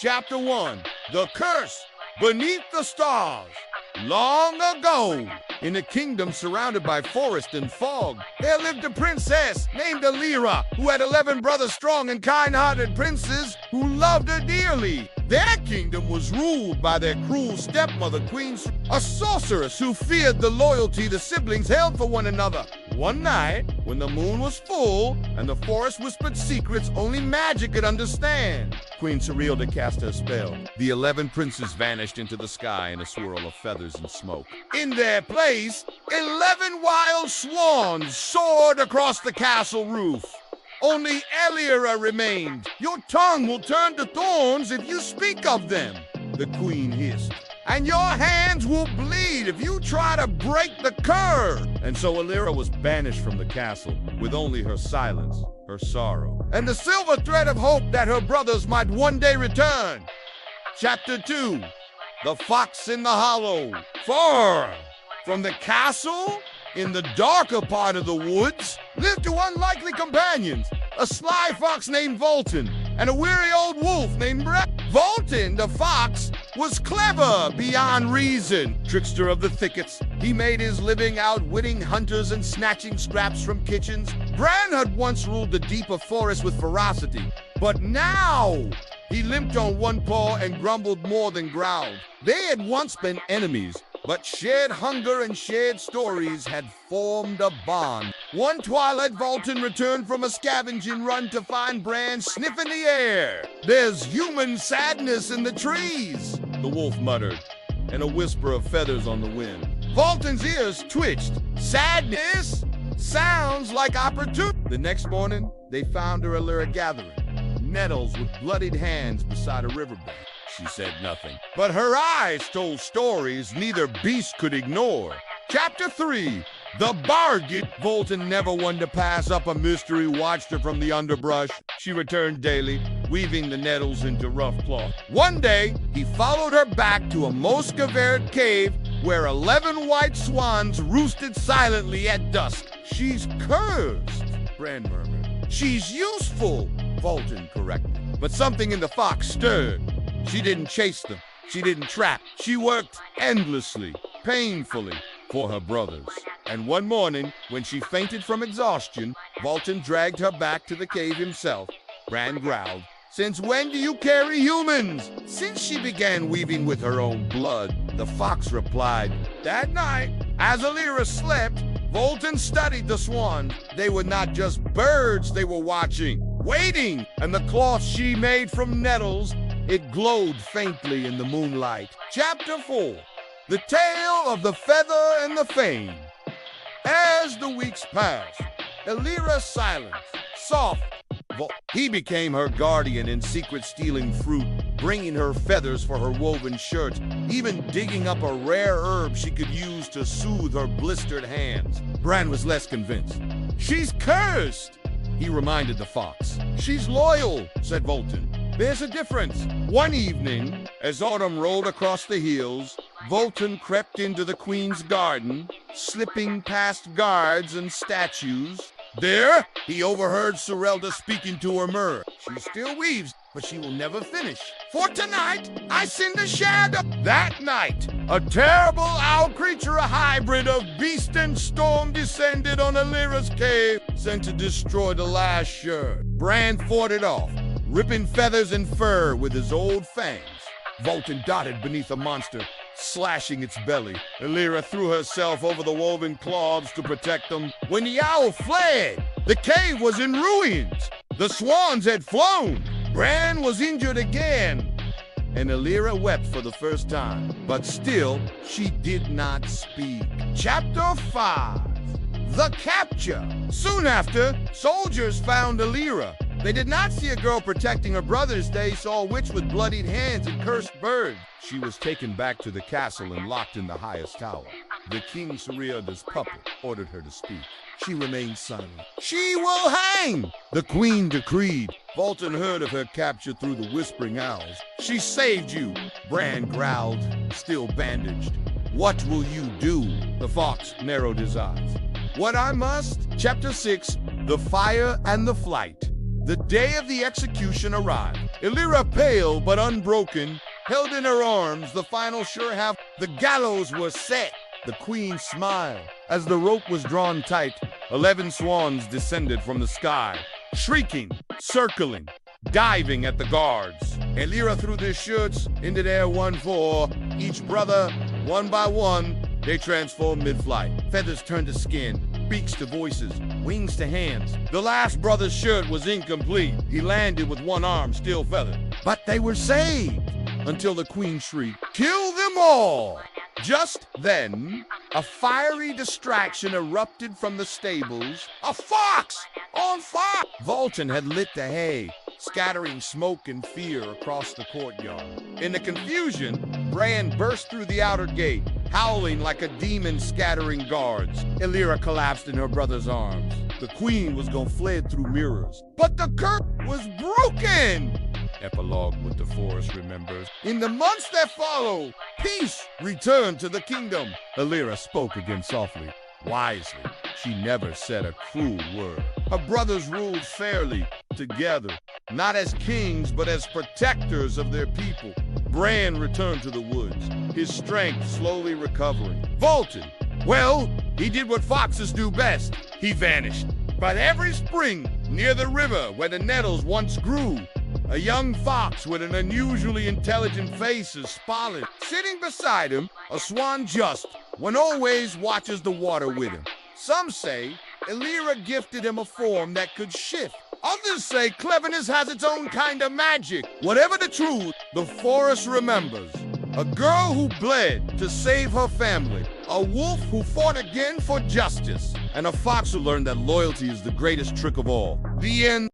Chapter 1, The Curse Beneath the Stars. Long ago, in a kingdom surrounded by forest and fog, there lived a princess named Elira, who had 11 brothers strong and kind-hearted princes who loved her dearly. Their kingdom was ruled by their cruel stepmother, Queen Swan, a sorceress who feared the loyalty the siblings held for one another. One night, when the moon was full and the forest whispered secrets only magic could understand, Queen Surreal cast her spell. The 11 princes vanished into the sky in a swirl of feathers and smoke. In their place, 11 wild swans soared across the castle roof. Only Elira remained. Your tongue will turn to thorns if you speak of them, the queen hissed. And your hands will bleed if you try to break the curse. And so Elira was banished from the castle with only her silence, her sorrow, and the silver thread of hope that her brothers might one day return. Chapter 2, The Fox in the Hollow. Far from the castle, in the darker part of the woods, lived two unlikely companions, a sly fox named Valtan and a weary old wolf named Brann. Valtan, the fox, was clever beyond reason. Trickster of the thickets, he made his living outwitting hunters and snatching scraps from kitchens. Brann had once ruled the deeper forest with ferocity, but now he limped on one paw and grumbled more than growled. They had once been enemies, but shared hunger and shared stories had formed a bond. One twilight, Valtan returned from a scavenging run to find Brann sniffing the air. "There's human sadness in the trees," the wolf muttered, and a whisper of feathers on the wind. Valtan's ears twitched. Sadness sounds like opportunity. The next morning, they found her Elira gathering nettles with bloodied hands beside a riverbank. She said nothing, but her eyes told stories neither beast could ignore. Chapter 3, The Bargain. Valtan, never one to pass up a mystery, watched her from the underbrush. She returned daily, weaving the nettles into rough cloth. One day, he followed her back to a moss-covered cave where 11 white swans roosted silently at dusk. "She's cursed," Brann murmured. "She's useful," Valtan corrected. But something in the fox stirred. She didn't chase them. She didn't trap. She worked endlessly, painfully, for her brothers. And one morning, when she fainted from exhaustion, Valtan dragged her back to the cave himself. Brann growled, "Since when do you carry humans?" "Since she began weaving with her own blood," the fox replied. That night, as Elira slept, Valtan studied the swans. They were not just birds they were watching, waiting, and the cloth she made from nettles, it glowed faintly in the moonlight. Chapter 4, The Tale of the Feather and the Fame. As the weeks passed, Elira's silence, soft, he became her guardian in secret, stealing fruit, bringing her feathers for her woven shirts, even digging up a rare herb she could use to soothe her blistered hands. Brann was less convinced. "She's cursed," he reminded the fox. "She's loyal," said Valtan. "There's a difference." One evening, as autumn rolled across the hills, Valtan crept into the queen's garden, slipping past guards and statues. There, he overheard Surelda speaking to her mirror. "She still weaves, but she will never finish. For tonight, I send a shadow." That night, a terrible owl creature, a hybrid of beast and storm, descended on Elira's cave, sent to destroy the last shirt. Brann fought it off, ripping feathers and fur with his old fangs. Valtan darted beneath the monster, slashing its belly. Elira threw herself over the woven cloths to protect them. When the owl fled, the cave was in ruins. The swans had flown. Brann was injured again, and Elira wept for the first time. But still, she did not speak. Chapter 5, The Capture. Soon after, soldiers found Elira. They did not see a girl protecting her brothers. They saw a witch with bloodied hands and cursed birds. She was taken back to the castle and locked in the highest tower. The king Surreal's puppet ordered her to speak. She remained silent. "She will hang," the queen decreed. Valtan heard of her capture through the whispering owls. "She saved you," Brann growled, still bandaged. "What will you do?" The fox narrowed his eyes. "What I must." Chapter 6, The Fire and the Flight. The day of the execution arrived. Elira, pale but unbroken, held in her arms the final sure half. The gallows was set. The queen smiled. As the rope was drawn tight, 11 swans descended from the sky, shrieking, circling, diving at the guards. Elira threw their shirts into the air 1-4. Each brother, one by one, they transformed mid-flight. Feathers turned to skin, beaks to voices, wings to hands. The last brother's shirt was incomplete. He landed with one arm still feathered. But they were saved until the queen shrieked, "Kill them all!" Just then, a fiery distraction erupted from the stables. A fox! On fire! Valtan had lit the hay, scattering smoke and fear across the courtyard. In the confusion, Brann burst through the outer gate, howling like a demon scattering guards. Elira collapsed in her brother's arms. The queen was gonna fled through mirrors, but the curse was broken! Epilogue with the forest remembers. In the months that followed, peace returned to the kingdom. Elira spoke again softly, wisely. She never said a cruel word. Her brothers ruled fairly, together, not as kings, but as protectors of their people. Brann returned to the woods, his strength slowly recovering. Valtan, well, he did what foxes do best. He vanished. But every spring, near the river where the nettles once grew, a young fox with an unusually intelligent face is spotted. Sitting beside him, a swan just, one always watches the water with him. Some say Elira gifted him a form that could shift. Others say cleverness has its own kind of magic. Whatever the truth, the forest remembers. A girl who bled to save her family. A wolf who fought again for justice. And a fox who learned that loyalty is the greatest trick of all. The end.